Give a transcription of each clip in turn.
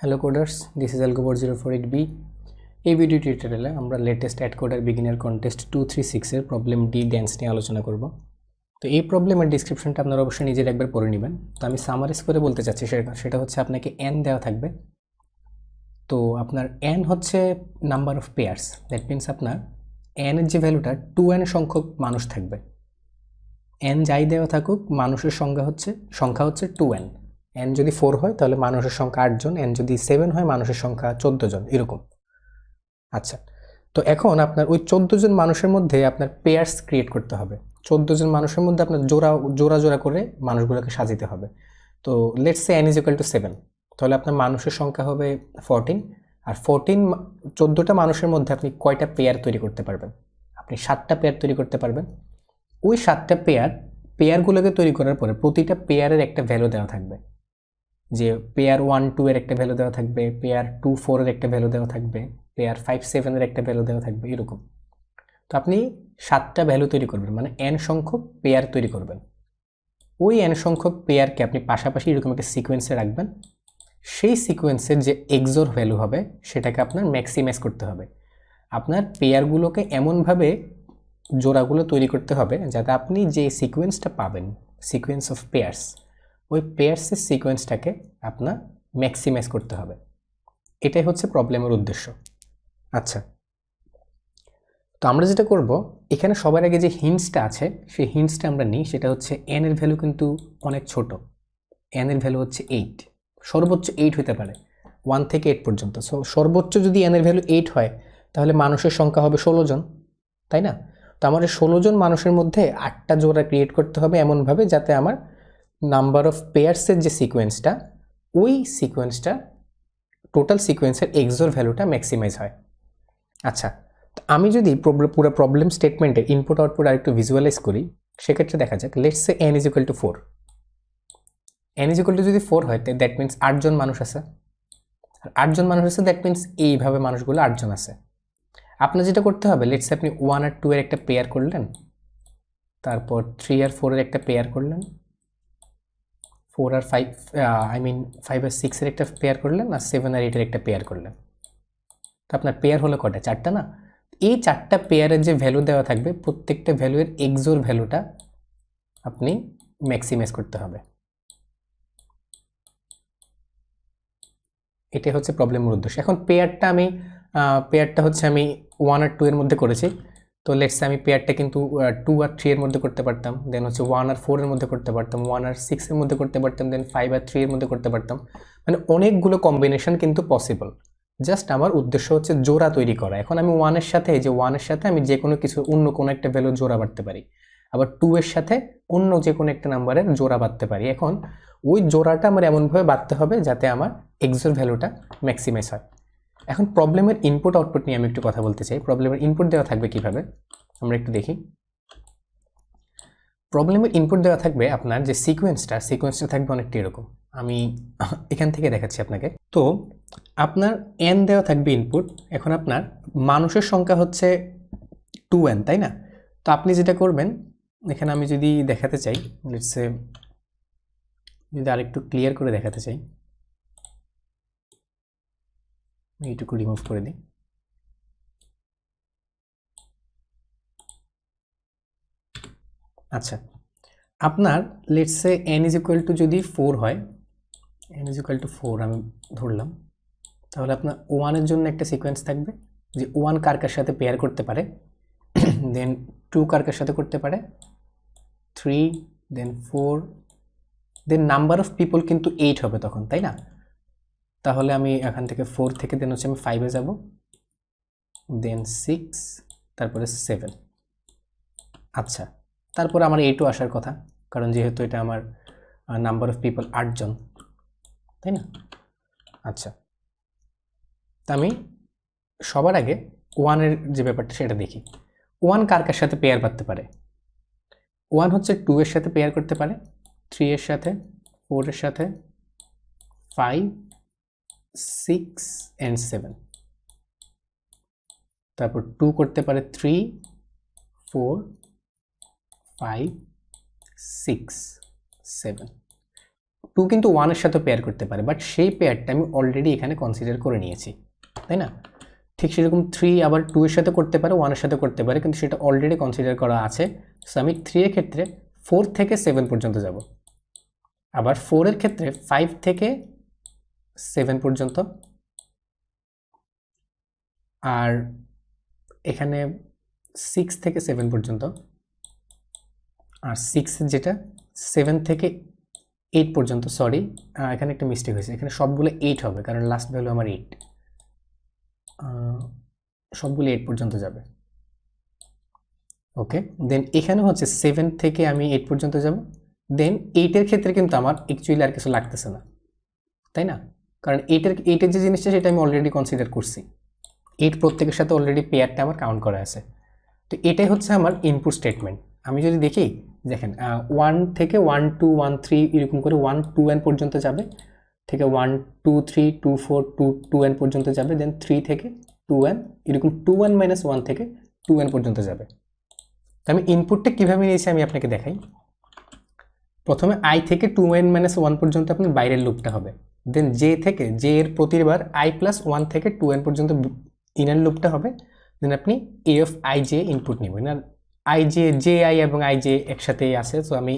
Hello coders, this is algo4048b। এই video টিউটোরিয়ালে আমরা latest AtCoder beginner contest 236 এর প্রবলেম ডি ড্যান্স নিয়ে আলোচনা করব। তো এই প্রবলেমের ডিসক্রিপশনটা আপনারা অবশ্যই নিজের একবার পড়ে নেবেন। তো আমি সামারাইজ করে বলতে চাচ্ছি, সেটা হচ্ছে আপনাকে n দেওয়া থাকবে। তো আপনার n হচ্ছে number of pairs, that means আপনার n এর যে ভ্যালুটা 2n সংখ্যক মানুষ থাকবে। n যাই দেওয়া থাকুক, মানুষের সংখ্যা হচ্ছে 2n। n যদি 4 হয় তাহলে মানুষের সংখ্যা 8 জন, n যদি 7 হয় মানুষের সংখ্যা 14 জন, এরকম। আচ্ছা, তো এখন আপনার ওই 14 জন মানুষের মধ্যে আপনার পেয়ার্স ক্রিয়েট করতে হবে। 14 জন মানুষের মধ্যে আপনার জোড়া জোড়া করে মানুষগুলোকে সাজাতে হবে। তো let's say n is equal two 7, তাহলে আপনার মানুষের সংখ্যা হবে 14। আর 14টা মানুষের মধ্যে আপনি কয়টা পেয়ার তৈরি করতে পারবেন? আপনি 7টা পেয়ার তৈরি করতে পারবেন। ওই 7টা পেয়ারগুলোকে তৈরি করার পরে প্রতিটা পেয়ারের একটা ভ্যালু দেওয়া থাকবে। যে পেয়ার 1 2 এর একটা ভ্যালু দেওয়া থাকবে, পেয়ার 2 4 এর একটা ভ্যালু দেওয়া থাকবে, পেয়ার 5 7 এর একটা ভ্যালু দেওয়া থাকবে, এরকম। তো আপনি 7টা ভ্যালু তৈরি করবেন, মানে n সংখ্যক পেয়ার তৈরি করবেন। ওই n সংখ্যক পেয়ারকে আপনি পাশাপাশি এরকম একটা সিকোয়েন্সে রাখবেন। সেই সিকোয়েন্সের যে এক্সোর ভ্যালু হবে সেটাকে আপনার ম্যাক্সিমাইজ করতে হবে। আপনার পেয়ারগুলোকে এমনভাবে জোড়াগুলো তৈরি করতে হবে যাতে আপনি যে সিকোয়েন্সটা পাবেন, সিকোয়েন্স অফ পেয়ার্স, ওই পেয়ার্সের সিকোয়েন্সটাকে আপনার ম্যাক্সিমাইজ করতে হবে। এটাই হচ্ছে প্রবলেমের উদ্দেশ্য। আচ্ছা, তো আমরা যেটা করব, এখানে সবার আগে যে হিন্টসটা আছে সেই হিন্টসটা আমরা নিই। সেটা হচ্ছে n এর ভ্যালু কিন্তু অনেক ছোট। n এর ভ্যালু হচ্ছে 8, সর্বোচ্চ 8 হতে পারে, 1 থেকে 8 পর্যন্ত। সো সর্বোচ্চ যদি n এর ভ্যালু 8 হয় তাহলে মানুষের সংখ্যা হবে 16 জন, তাই না? তো আমাদের 16 জন মানুষের মধ্যে 8টা জোড়া ক্রিয়েট করতে হবে এমনভাবে যাতে আমার নাম্বার অফ পেয়ার্সের যে সিকোয়েন্সটা, ওই সিকোয়েন্সটা টোটাল সিকোয়েন্সের এক্সোর ভ্যালুটা ম্যাক্সিমাইজ হয়। আচ্ছা, তো আমি যদি পুরো প্রবলেম স্টেটমেন্টের ইনপুট আউটপুট আর একটু ভিজুয়ালাইজ করি, সেক্ষেত্রে দেখা যাক, let's say n is equal two 4। n is equal two যদি 4 হয় দ্যাট মিনস 8 জন মানুষ আছে। আর 8 জন মানুষ আছে দ্যাট মিনস এইভাবে মানুষগুলো 8 জন আছে। আপনার যেটা করতে হবে, লেটস সে আপনি 1 আর 2 এর একটা পেয়ার করলেন, তারপর 3 আর 4 এর একটা পেয়ার করলেন, 4 আর 5 5 আর 6 এর একটা পেয়ার করলেন, আর 7 আর 8 এর একটা পেয়ার করলেন। তো আপনার পেয়ার হলো কটা? 4টা না? এই 4টা পেয়ারের যে ভ্যালু দেওয়া থাকবে, প্রত্যেকটা ভ্যালুয়ের এক্সোর ভ্যালুটা আপনি ম্যাক্সিমাইজ করতে হবে। এটাই হচ্ছে প্রবলেমের উদ্দেশ্য। এখন পেয়ারটা হচ্ছে আমি 1 আর 2 এর মধ্যে করেছি। তো লেটস আমি পেয়ারটা কিন্তু 2 আর 3 এর মধ্যে করতে পারতাম, দেন হচ্ছে 1 আর 4 এর মধ্যে করতে পারতাম, 1 আর 6 এর মধ্যে করতে পারতাম, দেন 5 আর 3 এর মধ্যে করতে পারতাম। মানে অনেকগুলো কম্বিনেশন কিন্তু পসিবল। জাস্ট আমার উদ্দেশ্য হচ্ছে জোড়া তৈরি করা। এখন আমি 1 এর সাথে আমি যে কোনো কিছু অন্য কোনো একটা ভ্যালু জোড়া বাড়তে পারি, আবার 2 এর সাথে অন্য যে কোনো একটা নাম্বারের জোড়া বাড়তে পারি। এখন ওই জোড়াটা আমার এমনভাবে বাড়তে হবে যাতে আমার এক্সোর ভ্যালুটা ম্যাক্সিমাইজ হয়। এখন প্রবলেমের ইনপুট আউটপুট নিয়ে আমি একটু কথা বলতে চাই। প্রবলেমের ইনপুট দেওয়া থাকবে কিভাবে, আমরা একটু দেখি। প্রবলেমের ইনপুট দেওয়া থাকবে, আপনার যে সিকোয়েন্সটা থাকবে অনেকটা এরকম। আমি এখান থেকে দেখাচ্ছি আপনাকে। তো আপনার n দেওয়া থাকবে ইনপুট। এখন আপনার মানুষের সংখ্যা হচ্ছে 2n, তাই না? তো আপনি যেটা করবেন, এখানে আমি যদি দেখাতে চাই, লেটস সে যদি আরেকটু ক্লিয়ার করে দেখাতে চাই, এইটুকু রিমুভ করে দিই। আচ্ছা, আপনার let's say n is equal two যদি 4 হয়, n ইজ ইকুয়াল টু 4 আমি ধরলাম, তাহলে আপনার 1 এর জন্য একটা সিকোয়েন্স থাকবে যে 1 কার কার সাথে পেয়ার করতে পারে, দেন 2 কার কার সাথে করতে পারে, 3, দেন 4, দেন নাম্বার অফ পিপল কিন্তু 8 হবে তখন, তাই না? তাহলে আমি এখান থেকে 4 থেকে দেন হচ্ছে আমি 5 এ যাব, দেন 6, তারপরে 7। আচ্ছা, তারপরে আমার 8ও আসার কথা, কারণ যেহেতু এটা আমার নাম্বার অফ পিপল 8 জন, তাই না? আচ্ছা, তা আমি সবার আগে 1 এর যে ব্যাপারটা সেটা দেখি। 1 কার কার সাথে পেয়ার করতে পারে? 1 হচ্ছে 2 এর সাথে পেয়ার করতে পারে, 3 এর সাথে, 4 এর সাথে, 5, 6 and 7। তারপর 2 করতে পারে 3, 4, 5, 6, 7। 2 কিন্তু 1 এর সাথে পেয়ার করতে পারে, বাট সেই পেয়ারটা আমি অলরেডি এখানে কনসিডার করে নিয়েছি, তাই না? ঠিক সেরকম 3 আবার 2 এর সাথে করতে পারে, 1 এর সাথে করতে পারে, কিন্তু সেটা অলরেডি কনসিডার করা আছে। সো আমি 3 এর ক্ষেত্রে 4 থেকে 7 পর্যন্ত যাব, আবার 4 এর ক্ষেত্রে 5 থেকে 7 পর্যন্ত, আর এখানে 6 থেকে 7 পর্যন্ত, আর 6 যেটা 7 থেকে 8 পর্যন্ত। সরি, এখানে একটা মিস্টেক হয়েছে, এখানে সবগুলো 8 হবে কারণ লাস্ট ভ্যালু আমার 8, সবগুলো 8 পর্যন্ত যাবে। ওকে, দেন এখানে হচ্ছে 7 থেকে আমি 8 পর্যন্ত যাব। দেন 8 এর ক্ষেত্রে কিন্তু আমার অ্যাকচুয়ালি আর কিছু লাগতেছে না, তাই না? কারণ 8 এর যে জিনিসটা সেটা আমি অলরেডি কনসিডার করছি, 8 প্রত্যেকের সাথে অলরেডি পেয়ারটা আমার কাউন্ট করা আছে। তো এটাই হচ্ছে আমার ইনপুট স্টেটমেন্ট। আমি যদি দেখি, দেখেন 1 থেকে 1 2 1 3 এরকম করে 1 2n পর্যন্ত যাবে, থেকে 1 2 3 2 4 2 2n পর্যন্ত যাবে, দেন 3 থেকে 2n, এরকম 2n - 1 থেকে 2n পর্যন্ত যাবে। তো আমি ইনপুটটা কীভাবে নিয়েছি আমি আপনাকে দেখাই। প্রথমে i থেকে 2n - 1 পর্যন্ত আপনার বাইরের লুপটা হবে, দেন j এর প্রতিবার i + 1 থেকে 2n পর্যন্ত ইনার লুপটা হবে, দেন আপনি a of ij ইনপুট নেবেন। আর ji এবং ij একসাথেই আছে, তো আমি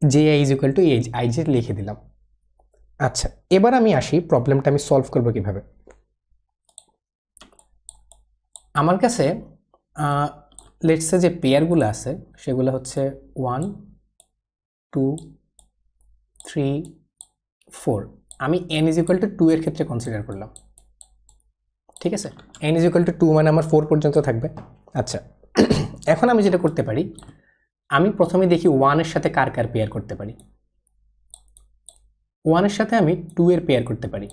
ji = ij লিখে দিলাম। আচ্ছা, এবার আমি আসি প্রবলেমটা আমি সলভ করব কিভাবে। আমার কাছে লেটস সে যে পেয়ারগুলো আছে সেগুলো হচ্ছে 1 2 3 4। আমি n = 2 এর ক্ষেত্রে কনসিডার করলাম, ঠিক আছে? n = 2 মানে আমার 4 পর্যন্ত থাকবে। আচ্ছা, এখন আমি যেটা করতে পারি, আমি প্রথমে দেখি 1 এর সাথে কার কার পেয়ার করতে পারি। 1 এর সাথে আমি 2 এর পেয়ার করতে পারি,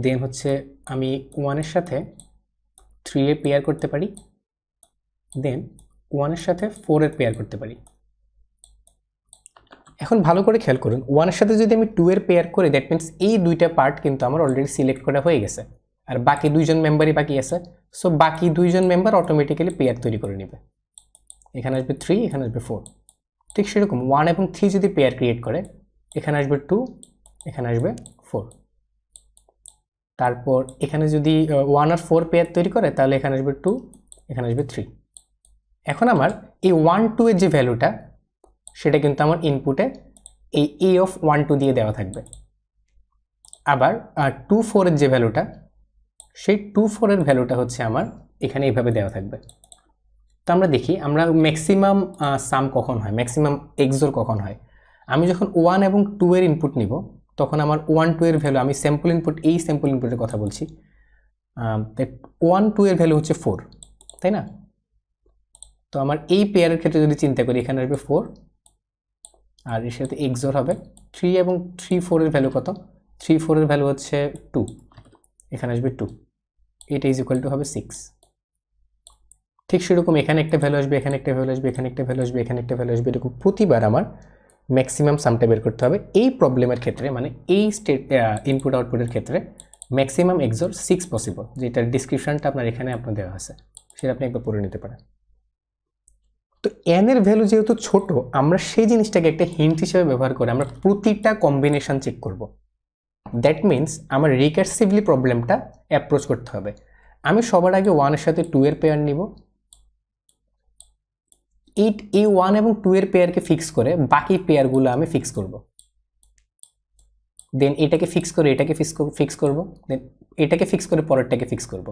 দেন হচ্ছে আমি 1 এর সাথে 3 এর পেয়ার করতে পারি, দেন 1 এর সাথে 4 এর পেয়ার করতে পারি। এখন ভালো করে খেয়াল করুন, 1 এর সাথে যদি আমি 2 এর পেয়ার করি, দ্যাট মিনস এই দুইটা পার্ট কিন্তু আমার অলরেডি সিলেক্ট করা হয়ে গেছে, আর বাকি দুইজন মেম্বারই বাকি আছে। সো বাকি দুইজন মেম্বার অটোমেটিক্যালি পেয়ার তৈরি করে নেবে, এখানে আসবে 3, এখানে আসবে 4। ঠিক সেরকম 1 এবং 3 যদি পেয়ার ক্রিয়েট করে, এখানে আসবে 2, এখানে আসবে 4। তারপর এখানে যদি 1 আর 4 পেয়ার তৈরি করে, তাহলে এখানে আসবে 2, এখানে আসবে 3। এখন আমার এই 1 2 এর যে ভ্যালুটা, সেটা কিন্তু আমার ইনপুটে এই a of 1 2 দিয়ে দেওয়া থাকবে। আবার 2 4 এর যে ভ্যালুটা, সেই 2 4 এর ভ্যালুটা হচ্ছে আমার এখানে এইভাবে দেওয়া থাকবে। তো আমরা দেখি আমরা ম্যাক্সিমাম সাম কখন হয়, ম্যাক্সিমাম এক্সোর কখন হয়। আমি যখন 1 এবং 2 এর ইনপুট নিব, তখন আমার 1 2 এর ভ্যালু, আমি স্যাম্পল ইনপুট, এই স্যাম্পল ইনপুটের কথা বলছি, 1 2 এর ভ্যালু হচ্ছে 4, তাই না? তো আমার এই পেয়ারের ক্ষেত্রে যদি চিন্তা করি, এখানে আসবে 4, আর এর সাথে এক্সোর হবে 3 এবং 3 4 এর ভ্যালু কত? 3 4 এর ভ্যালু হচ্ছে 2, এখানে আসবে 2, এটা = হবে 6। ঠিক সেরকম এখানে একটা ভ্যালু আসবে, এখানে একটা ভ্যালু আসবে, এখানে একটা ভ্যালু আসবে, এখানে একটা ভ্যালু আসবে, এরকম প্রতিবার আমার ম্যাক্সিমাম সামটা বের করতে হবে। এই প্রবলেমের ক্ষেত্রে, মানে এই স্টেট ইনপুট আউটপুটের ক্ষেত্রে ম্যাক্সিমাম এক্সোর 6 পসিবল, যেটার ডিসক্রিপশনটা আপনার এখানে আপনার দেওয়া আছে, সেটা আপনি একবার পড়ে নিতে পারেন। তো n এর ভ্যালু যেহেতু ছোট, আমরা সেই জিনিসটাকে একটা হিন্ট হিসেবে ব্যবহার করে আমরা প্রতিটা কম্বিনেশন চেক করব। দ্যাট মিনস আমার রিকার্সিভলি প্রবলেমটা অ্যাপ্রোচ করতে হবে। আমি সবার আগে 1 এর সাথে 2 এর পেয়ার নিব, এই 1 এবং 2 এর পেয়ারকে ফিক্স করে বাকি পেয়ারগুলো আমি ফিক্স করব। দেন এটাকে ফিক্স করে এটাকে ফিক্স করব, দেন এটাকে ফিক্স করে পরেরটাকে ফিক্স করব,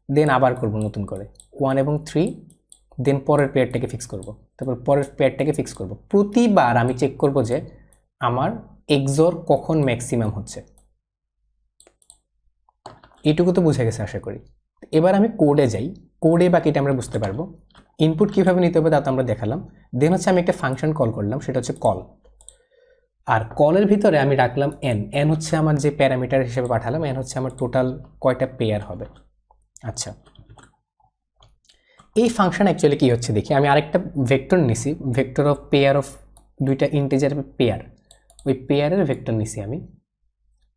দেন আবার করব নতুন করে 1 এবং 3, দেন পরের পেয়ারটাকে ফিক্স করব, তারপর পরের পেয়ারটাকে ফিক্স করব। প্রতিবার আমি চেক করব যে আমার এক্সোর কখন ম্যাক্সিমাম হচ্ছে। এইটুকু তো বুঝে গেছে আশা করি। এবার আমি কোডে যাই, কোডে বাকিটা আমরা বুঝতে পারবো। ইনপুট কীভাবে নিতে হবে তা তো আমরা দেখালাম। দেন হচ্ছে আমি একটা ফাংশন কল করলাম, সেটা হচ্ছে কল। আর কলের ভিতরে আমি রাখলাম n হচ্ছে আমার যে প্যারামিটার হিসেবে পাঠালাম, n হচ্ছে আমার টোটাল কয়টা পেয়ার হবে। আচ্ছা, এই ফাংশন অ্যাকচুয়ালি কী হচ্ছে দেখি। আমি আরেকটা ভেক্টর নিছি, ভেক্টর অফ পেয়ার অফ দুইটা ইন্টিজার পেয়ার, ওই পেয়ারের ভেক্টর নিছি আমি।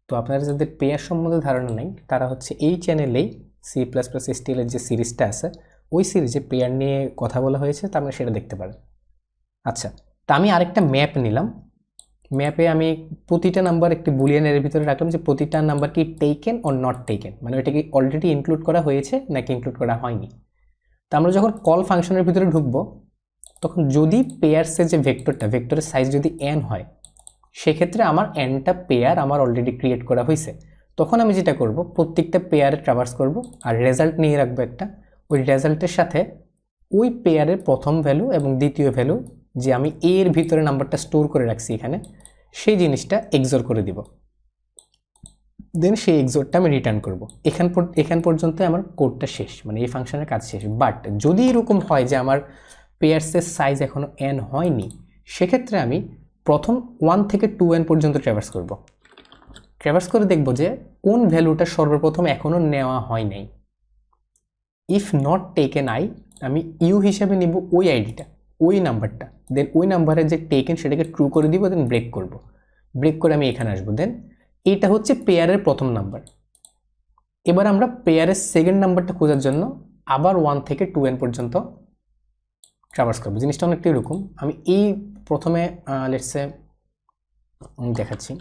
তো আপনারা যাদের পেয়ার সম্বন্ধে ধারণা নেই, তারা হচ্ছে এই চ্যানেলেই C++STL এর যে সিরিজটা আছে, ওই সিরিজে পেয়ার নিয়ে কথা বলা হয়েছে, তা আমরা সেটা দেখতে পারেন। আচ্ছা, তা আমি আরেকটা ম্যাপ নিলাম, ম্যাপে আমি প্রতিটা নাম্বার একটি বুলিয়ান এর ভিতরে রাখলাম যে প্রতিটা নাম্বার কি টেকেন অর নট টেকেন, মানে এটা কি অলরেডি ইনক্লুড করা হয়েছে নাকি ইনক্লুড করা হয়নি। তো আমরা যখন কল ফাংশনের ভিতরে ঢুকবো তখন যদি পেয়ারসের যে ভেক্টরের সাইজ যদি n হয়, সেক্ষেত্রে আমার nটা পেয়ার আমার অলরেডি ক্রিয়েট করা হয়েছে। তখন আমি যেটা করব, প্রত্যেকটা পেয়ারে ট্রাভার্স করব আর রেজাল্ট নিয়ে রাখবো একটা। ওই রেজাল্টের সাথে ওই পেয়ারের প্রথম ভ্যালু এবং দ্বিতীয় ভ্যালু যে আমি এর ভিতরে নাম্বারটা স্টোর করে রাখছি এখানে, সেই জিনিসটা এক্সোর করে দিব। দেন সেই এক্সোরটা আমি রিটার্ন করব। এখান পর্যন্ত আমার কোডটা শেষ, মানে এই ফাংশনের কাজ শেষ। বাট যদি এরকম হয় যে আমার পেয়ারসের সাইজ এখনও n হয়নি, সেক্ষেত্রে আমি প্রথম 1 থেকে 2n পর্যন্ত ট্র্যাভার্স করব। ট্র্যাভার্স করে দেখব যে কোন ভ্যালুটা সর্বপ্রথম এখনও নেওয়া হয় নাই। ইফ নট টেকেন আই, আমি ইউ হিসাবে নিব ওই আইডিটা, ওই নাম্বারটা। দেন ওই নাম্বারের যে টেকেন সেটাকে ট্রু করে দিব, দেন ব্রেক করব। ব্রেক করে আমি এখানে আসবো। দেন এইটা হচ্ছে পেয়ারের প্রথম নাম্বার। এবার আমরা পেয়ারের সেকেন্ড নাম্বারটা খোঁজার জন্য আবার 1 থেকে 2n পর্যন্ত ট্রাভার্স করবো। জিনিসটা অনেকটা এরকম। আমি এই প্রথমে লেটসে দেখাচ্ছি।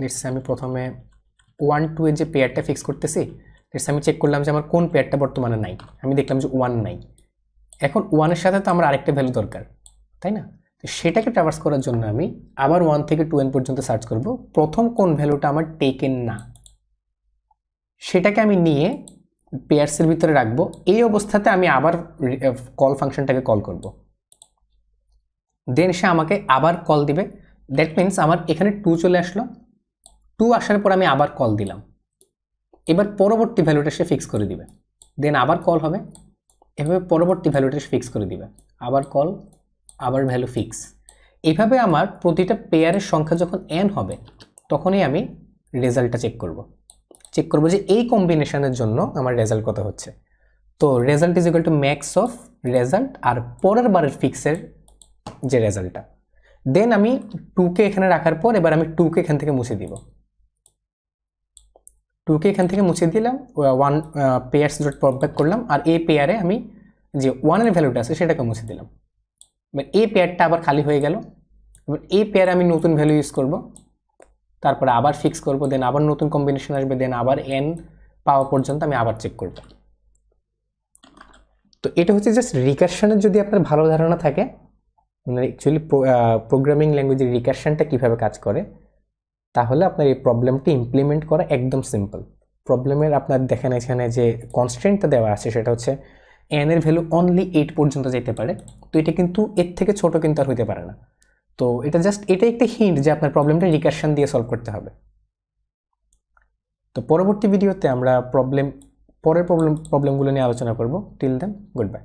লেটসে আমি প্রথমে 1 2 এর যে পেয়ারটা ফিক্স করতেছি, লেটসে আমি চেক করলাম যে আমার কোন পেয়ারটা বর্তমানে নাই। আমি দেখলাম যে 1 নাই। এখন 1 এর সাথে তো আমার আরেকটা ভ্যালু দরকার, তাই না? তো সেটাকে ট্রাভার্স করার জন্য আমি আবার 1 থেকে 2n পর্যন্ত সার্চ করব। প্রথম কোন ভ্যালুটা আমার টেকেন না, সেটাকে আমি নিয়ে পেয়ারসের ভিতরে রাখবো। এই অবস্থাতে আমি আবার কল ফাংশনটাকে কল করব। দেন সে আমাকে আবার কল দিবে। দ্যাট মিনস আমার এখানে 2 চলে আসলো। 2 আসার পর আমি আবার কল দিলাম। এবার পরবর্তী ভ্যালুটা সে ফিক্স করে দিবে। দেন আবার কল হবে, এভাবে পরবর্তী ভ্যালুটা সে ফিক্স করে দিবে। আবার কল, আবার ভ্যালু ফিক্স। এইভাবে আমার প্রতিটা পেয়ারের সংখ্যা যখন n হবে, তখনই আমি রেজাল্টটা চেক করব যে এই কম্বিনেশনের জন্য আমার রেজাল্ট কত হচ্ছে। তো result is equal to max of result আর পরের বারের ফিক্সের যে রেজাল্টটা। দেন আমি 2কে এখানে রাখার পর এবার আমি 2কে এখান থেকে মুছে দিব। 2কে এখান থেকে মুছে দিলাম, 1 পেয়ার্স ডট পপ ব্যাক করলাম, আর এই পেয়ারে আমি যে 1 এর ভ্যালুটা আছে সেটাকে মুছে দিলাম। এবার এই পেয়ারটা আবার খালি হয়ে গেল। এবার এই পেয়ারে আমি নতুন ভ্যালু ইউজ করব, তারপরে আবার ফিক্স করব, দেন আবার নতুন কম্বিনেশন আসবে, দেন আবার n পাওয়া পর্যন্ত আমি আবার চেক করব। তো এটা হচ্ছে জাস্ট রিকারশনের যদি আপনার ভালো ধারণা থাকে, মানে অ্যাকচুয়ালি প্রোগ্রামিং ল্যাঙ্গুয়েজের রিকারশনটা কীভাবে কাজ করে, তাহলে আপনার এই প্রবলেমটি ইমপ্লিমেন্ট করা একদম সিম্পল। প্রবলেমের আপনার দেখেন এখানে যে কনস্ট্রেন্টটা দেওয়া আছে সেটা হচ্ছে n এর ভ্যালু অনলি 8 পর্যন্ত যেতে পারে। তো এটা কিন্তু এর থেকে ছোট কিন্তু আর হইতে পারে না। তো এটা জাস্ট এটা একটা হিন্ট যে আপনার প্রবলেমটা রিকারশন দিয়ে সলভ করতে হবে। তো পরবর্তী ভিডিওতে আমরা পরের প্রবলেমগুলো নিয়ে আলোচনা করব। Till then, good bye.